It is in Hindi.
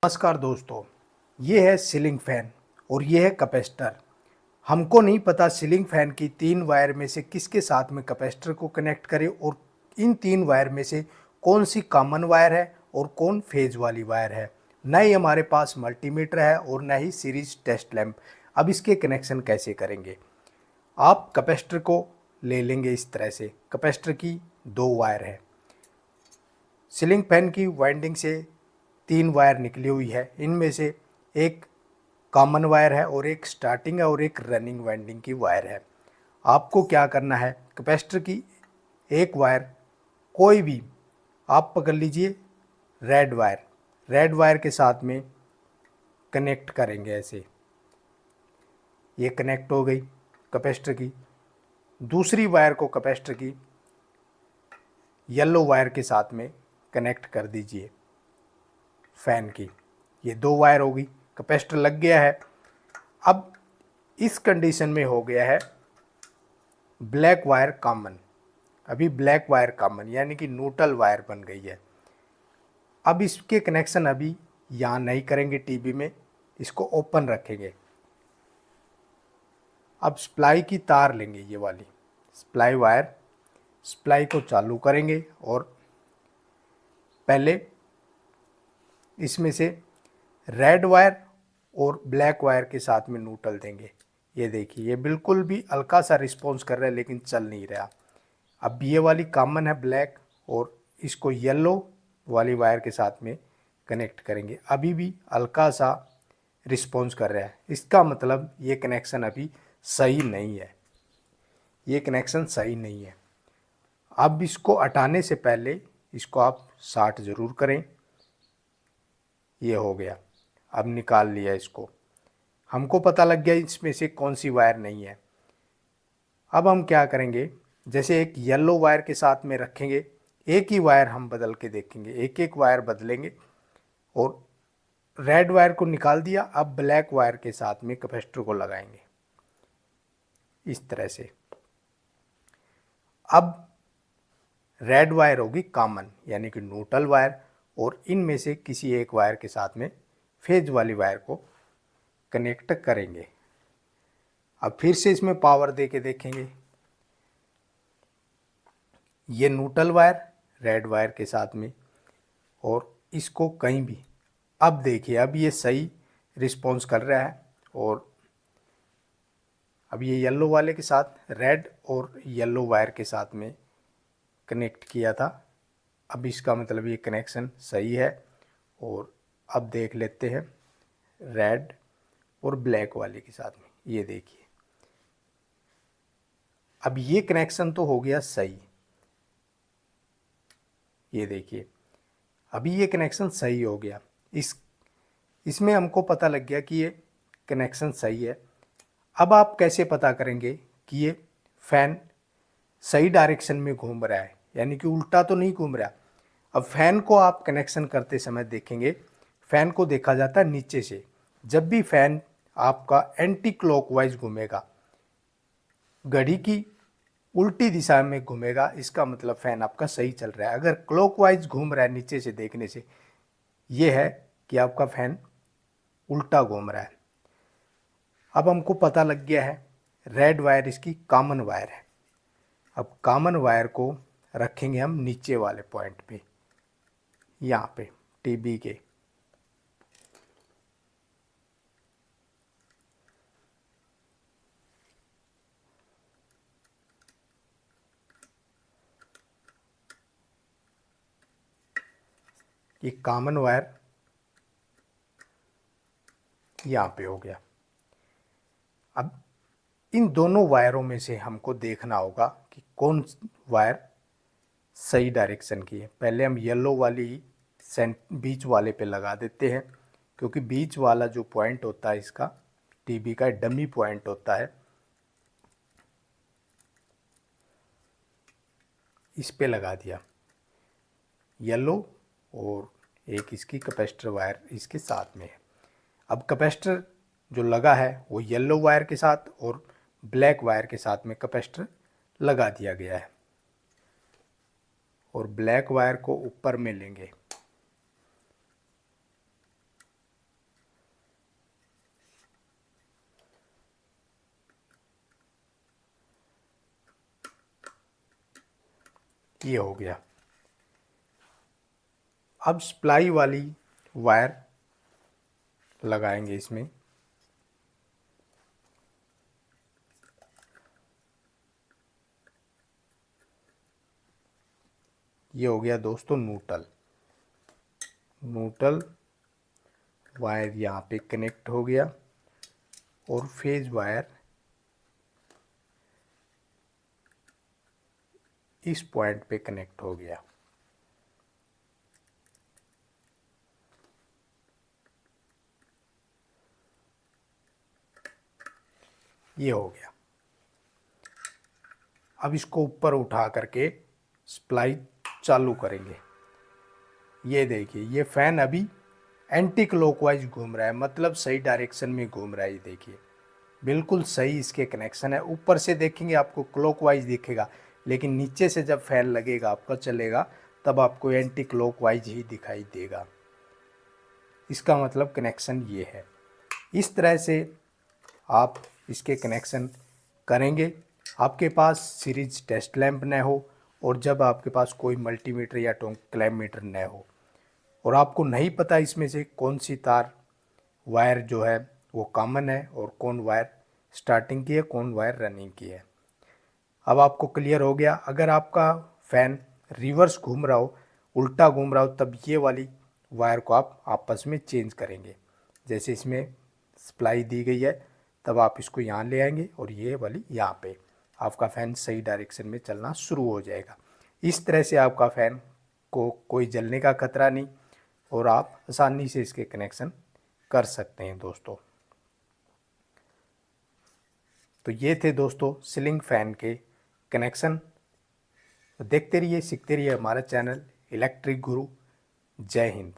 नमस्कार दोस्तों, ये है सीलिंग फैन और ये है कैपेसिटर। हमको नहीं पता सीलिंग फैन की 3 वायर में से किसके साथ में कैपेसिटर को कनेक्ट करें और इन 3 वायर में से कौन सी कॉमन वायर है और कौन फेज वाली वायर है। न ही हमारे पास मल्टीमीटर है और न ही सीरीज टेस्ट लैंप। अब इसके कनेक्शन कैसे करेंगे? आप कैपेसिटर को ले लेंगे इस तरह से। कैपेसिटर की 2 वायर है। सीलिंग फैन की वाइंडिंग से 3 वायर निकली हुई है। इनमें से एक कॉमन वायर है और एक स्टार्टिंग है और एक रनिंग वाइंडिंग की वायर है। आपको क्या करना है, कैपेसिटर की एक वायर कोई भी आप पकड़ लीजिए, रेड वायर के साथ में कनेक्ट करेंगे। ऐसे ये कनेक्ट हो गई कैपेसिटर की। दूसरी वायर को कैपेसिटर की येलो वायर के साथ में कनेक्ट कर दीजिए फैन की। ये 2 वायर होगी, कैपेसिटर लग गया है। अब इस कंडीशन में हो गया है ब्लैक वायर कॉमन। अभी ब्लैक वायर कॉमन यानी कि न्यूट्रल वायर बन गई है। अब इसके कनेक्शन अभी यहाँ नहीं करेंगे, टीवी में इसको ओपन रखेंगे। अब सप्लाई की तार लेंगे, ये वाली सप्लाई वायर, सप्लाई को चालू करेंगे और पहले इसमें से रेड वायर और ब्लैक वायर के साथ में न्यूट्रल देंगे। ये देखिए, ये बिल्कुल भी हल्का सा रिस्पॉन्स कर रहा है लेकिन चल नहीं रहा। अब ये वाली कॉमन है ब्लैक और इसको येलो वाली वायर के साथ में कनेक्ट करेंगे। अभी भी हल्का सा रिस्पॉन्स कर रहा है, इसका मतलब ये कनेक्शन अभी सही नहीं है। ये कनेक्शन सही नहीं है। अब इसको हटाने से पहले इसको आप शार्ट ज़रूर करें। ये हो गया, अब निकाल लिया इसको। हमको पता लग गया इसमें से कौन सी वायर नहीं है। अब हम क्या करेंगे, जैसे एक येलो वायर के साथ में रखेंगे, एक ही वायर हम बदल के देखेंगे, एक एक वायर बदलेंगे और रेड वायर को निकाल दिया। अब ब्लैक वायर के साथ में कैपेसिटर को लगाएंगे इस तरह से। अब रेड वायर होगी कॉमन यानी कि न्यूट्रल वायर और इनमें से किसी एक वायर के साथ में फेज वाली वायर को कनेक्ट करेंगे। अब फिर से इसमें पावर दे के देखेंगे। ये न्यूट्रल वायर रेड वायर के साथ में और इसको कहीं भी, अब देखिए अब ये सही रिस्पॉन्स कर रहा है। और अब ये येलो वाले के साथ रेड और येलो वायर के साथ में कनेक्ट किया था। अब इसका मतलब ये कनेक्शन सही है। और अब देख लेते हैं रेड और ब्लैक वाले के साथ में। ये देखिए, अब ये कनेक्शन तो हो गया सही। ये देखिए, अभी ये कनेक्शन सही हो गया। इसमें हमको पता लग गया कि ये कनेक्शन सही है। अब आप कैसे पता करेंगे कि ये फैन सही डायरेक्शन में घूम रहा है, यानी कि उल्टा तो नहीं घूम रहा। अब फैन को आप कनेक्शन करते समय देखेंगे, फैन को देखा जाता है नीचे से। जब भी फैन आपका एंटी क्लॉकवाइज घूमेगा, घड़ी की उल्टी दिशा में घूमेगा, इसका मतलब फैन आपका सही चल रहा है। अगर क्लॉकवाइज घूम रहा है नीचे से देखने से, ये है कि आपका फैन उल्टा घूम रहा है। अब हमको पता लग गया है रेड वायर इसकी कॉमन वायर है। अब कॉमन वायर को रखेंगे हम नीचे वाले पॉइंट पे, यहाँ पे टीबी के। ये कॉमन वायर यहाँ पे हो गया। अब इन दोनों वायरों में से हमको देखना होगा कि कौन वायर सही डायरेक्शन की है। पहले हम येलो वाली बीच वाले पे लगा देते हैं, क्योंकि बीच वाला जो पॉइंट होता है इसका टीबी का डमी पॉइंट होता है। इस पे लगा दिया येलो और एक इसकी कैपेसिटर वायर इसके साथ में है। अब कैपेसिटर जो लगा है वो येलो वायर के साथ और ब्लैक वायर के साथ में कैपेसिटर लगा दिया गया है। और ब्लैक वायर को ऊपर में लेंगे, ये हो गया। अब सप्लाई वाली वायर लगाएंगे इसमें। ये हो गया दोस्तों न्यूट्रल। न्यूट्रल वायर यहाँ पे कनेक्ट हो गया और फेज वायर इस पॉइंट पे कनेक्ट हो गया। ये हो गया। अब इसको ऊपर उठा करके सप्लाई चालू करेंगे। ये देखिए, ये फैन अभी एंटी क्लॉकवाइज घूम रहा है, मतलब सही डायरेक्शन में घूम रहा है। ये देखिए, बिल्कुल सही इसके कनेक्शन है। ऊपर से देखेंगे आपको क्लॉकवाइज दिखेगा, लेकिन नीचे से जब फैन लगेगा आपका चलेगा तब आपको एंटी क्लॉकवाइज ही दिखाई देगा। इसका मतलब कनेक्शन ये है। इस तरह से आप इसके कनेक्शन करेंगे। आपके पास सीरीज टेस्ट लैंप न हो और जब आपके पास कोई मल्टीमीटर या क्लैम्प मीटर न हो और आपको नहीं पता इसमें से कौन सी तार वायर जो है वो कॉमन है और कौन वायर स्टार्टिंग की है, कौन वायर रनिंग की है। अब आपको क्लियर हो गया। अगर आपका फ़ैन रिवर्स घूम रहा हो, उल्टा घूम रहा हो, तब ये वाली वायर को आप आपस में चेंज करेंगे। जैसे इसमें सप्लाई दी गई है, तब आप इसको यहाँ ले आएंगे और ये वाली यहाँ पे, आपका फ़ैन सही डायरेक्शन में चलना शुरू हो जाएगा। इस तरह से आपका फ़ैन को कोई जलने का खतरा नहीं और आप आसानी से इसके कनेक्शन कर सकते हैं दोस्तों। तो ये थे दोस्तों सीलिंग फ़ैन के कनेक्शन। देखते रहिए, सीखते रहिए हमारा चैनल इलेक्ट्रिक गुरु। जय हिंद।